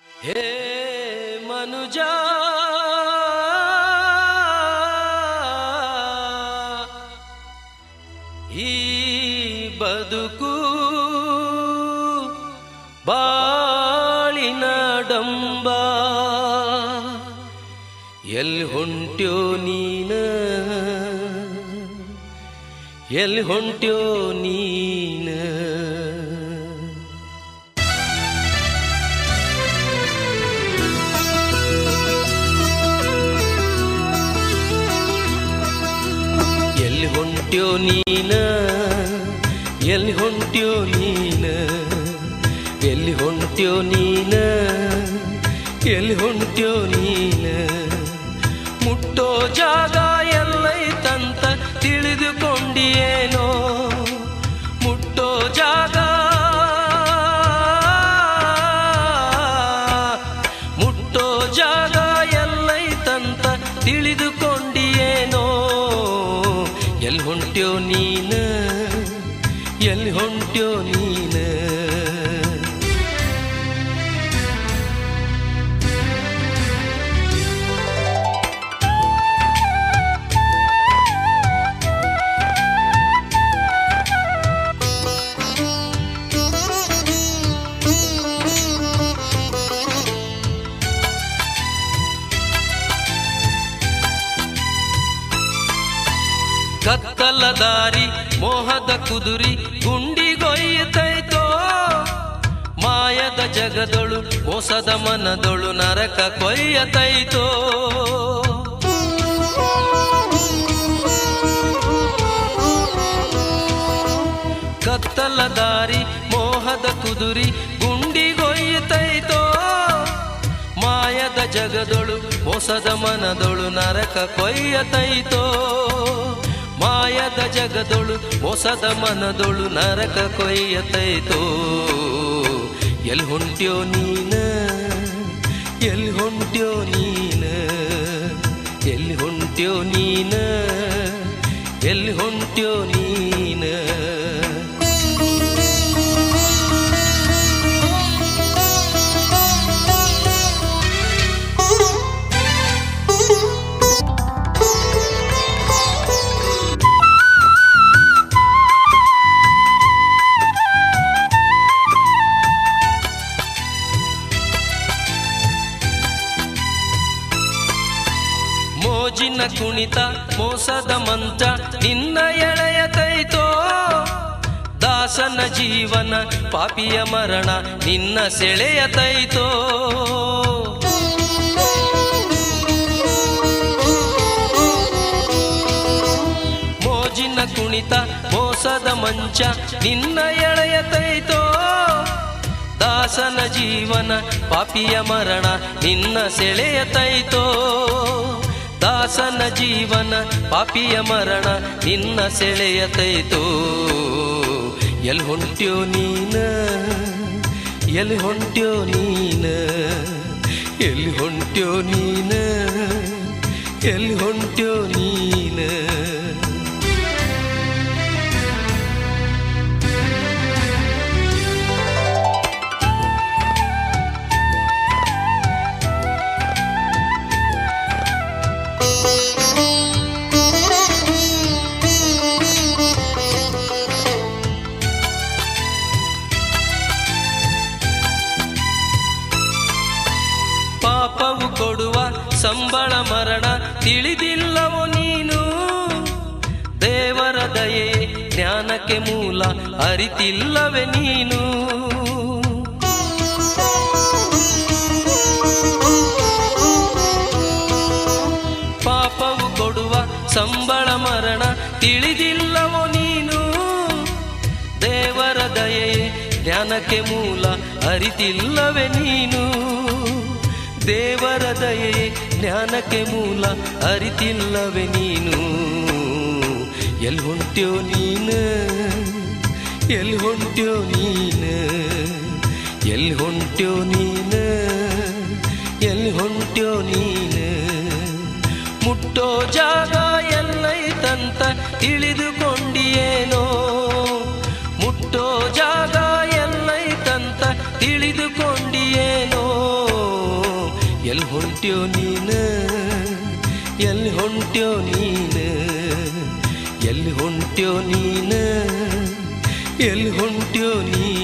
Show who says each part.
Speaker 1: ಹೇ ಮನುಜ ಈ ಬದುಕು ಬಾಳಿನ ಡಂಬ ಎಲ್ಲಿ ಹೊಂಟ್ಯೋ ನೀನ ಎಲ್ಲಿ ಹೊಂಟ್ಯೋ ನೀನ ಎಲ್ಲಿ ಹೊಂಟ್ಯೋ ನೀನ ಎಲ್ಲಿ ಹೊಂಟ್ಯೋ ನೀನ ಎಲ್ಲಿ ಹೊಂಟ್ಯೋ ನೀನ ಎಲ್ಲಿ ಹೊಂಟ್ಯೋ ನೀನ ಮುಟ್ಟೋ ಜಾಗ ಎಲ್ಲೈತಂತ ತಿಳಿದುಕೊಂಡಿಯೇನೋ ಮುಟ್ಟೋ ಜಾಗ ಮುಟ್ಟೋ ಜಾಗ ಎಲ್ಲೈತಂತ ತಿಳಿದುಕೊಂಡಿಯೇನೋ ಎಲ್ಲಿ ಹೊಂಟ್ಯೋ ನೀನ ಎಲ್ಲಿ ಹೊಂಟ್ಯೋ ನೀನ ಕತ್ತಲ ದಾರಿ ಮೋಹದ ಕುದುರಿ ಗುಂಡಿಗೊಯ್ಯುತ್ತೈತೋ ಮಾಯದ ಜಗದೊಳು ಮೋಸದ ಮನದೊಳು ನರಕ ಕೊಯ್ಯತೈತೋ ಕತ್ತಲ ದಾರಿ ಮೋಹದ ಕುದುರಿ ಗುಂಡಿಗೊಯ್ಯುತ್ತೈತೋ ಮಾಯದ ಜಗದೊಳು ಮೋಸದ ಮನದೊಳು ನರಕ ಕೊಯ್ಯತೈತೋ ಮಾಯದ ಜಗದೊಳು ಮೋಸದ ಮನದೊಳು ನರಕ ಕೊಯ್ಯತೈತೋ ಎಲ್ಲಿ ಹೊಂಟ್ಯೋ ನೀನ ಎಲ್ಲಿ ಹೊಂಟ್ಯೋ ನೀನ ಎಲ್ಲಿ ಹೊಂಟ್ಯೋ ನೀನ ಎಲ್ಲಿ ಹೊಂಟ್ಯೋ ನೀನ ಮೋಜಿನ ಕುಣಿತ ಮೋಸದ ಮಂಚ ನಿನ್ನ ಎಳೆಯತೈತೋ ದಾಸನ ಜೀವನ ಪಾಪಿಯ ಮರಣ ನಿನ್ನ ಸೆಳೆಯತೈತೋ ಮೋಜಿನ ಕುಣಿತ ಮೋಸದ ಮಂಚ ನಿನ್ನ ಎಳೆಯತೈತೋ ದಾಸನ ಜೀವನ ಪಾಪಿಯ ಮರಣ ನಿನ್ನ ಸೆಳೆಯತೈತೋ ದಾಸನ ಜೀವನ ಪಾಪಿಯ ಮರಣ ನಿನ್ನ ಸೆಳೆಯತೈತೋ ಎಲ್ಲಿ ಹೊಂಟ್ಯೋ ನೀನ ಎಲ್ಲಿ ಹೊಂಟ್ಯೋ ನೀನ ಎಲ್ಲಿ ಹೊಂಟ್ಯೋ ನೀನ ಎಲ್ಲಿ ಹೊಂಟ್ಯೋ ನೀನ ಪಾಪವು ಕೊಡುವ ಸಂಬಳ ಮರಣ ತಿಳಿದಿಲ್ಲವೋ ನೀನು ದೇವರ ದಯೆ ಜ್ಞಾನಕ್ಕೆ ಮೂಲ ಅರಿತಿಲ್ಲವೇ ನೀನು ಪಾಪವು ಕೊಡುವ ಸಂಬಳ ಮರಣ ತಿಳಿದಿಲ್ಲವೋ ನೀನು ದೇವರ ದಯೆ ಜ್ಞಾನಕ್ಕೆ ಮೂಲ ಅರಿತಿಲ್ಲವೇ ನೀನು ದೇವರ ದಯೆ ಜ್ಞಾನಕ್ಕೆ ಮೂಲ ಅರಿತಿಲ್ಲವೇ ನೀನು ಎಲ್ಲಿ ಹೊಂಟ್ಯೋ ನೀನ ಎಲ್ಲಿ ಹೊಂಟ್ಯೋ ನೀನ ಎಲ್ಲಿ ಹೊಂಟ್ಯೋ ನೀನ ಎಲ್ಲಿ ಹೊಂಟ್ಯೋ ನೀನ ಮುಟ್ಟೋ ಜಾಗ ಎಲ್ಲೈತಂತ ತಿಳಿದುಕೊಂಡಿಯೇನೋ ಮುಟ್ಟೋ ಜಾಗ ಎಲ್ಲೈತಂತ ತಿಳಿದುಕೊಂಡಿಯೇನೋ ಎಲ್ಲಿ ಹೊಂಟ್ಯೋ ನೀನು ಎಲ್ಲಿ ಹೊಂಟ್ಯೋ ನೀನು ಎಲ್ಲಿ ಹೊಂಟ್ಯೋ ನೀನು ಎಲ್ಲಿ ಹೊಂಟ್ಯೋ ನೀನು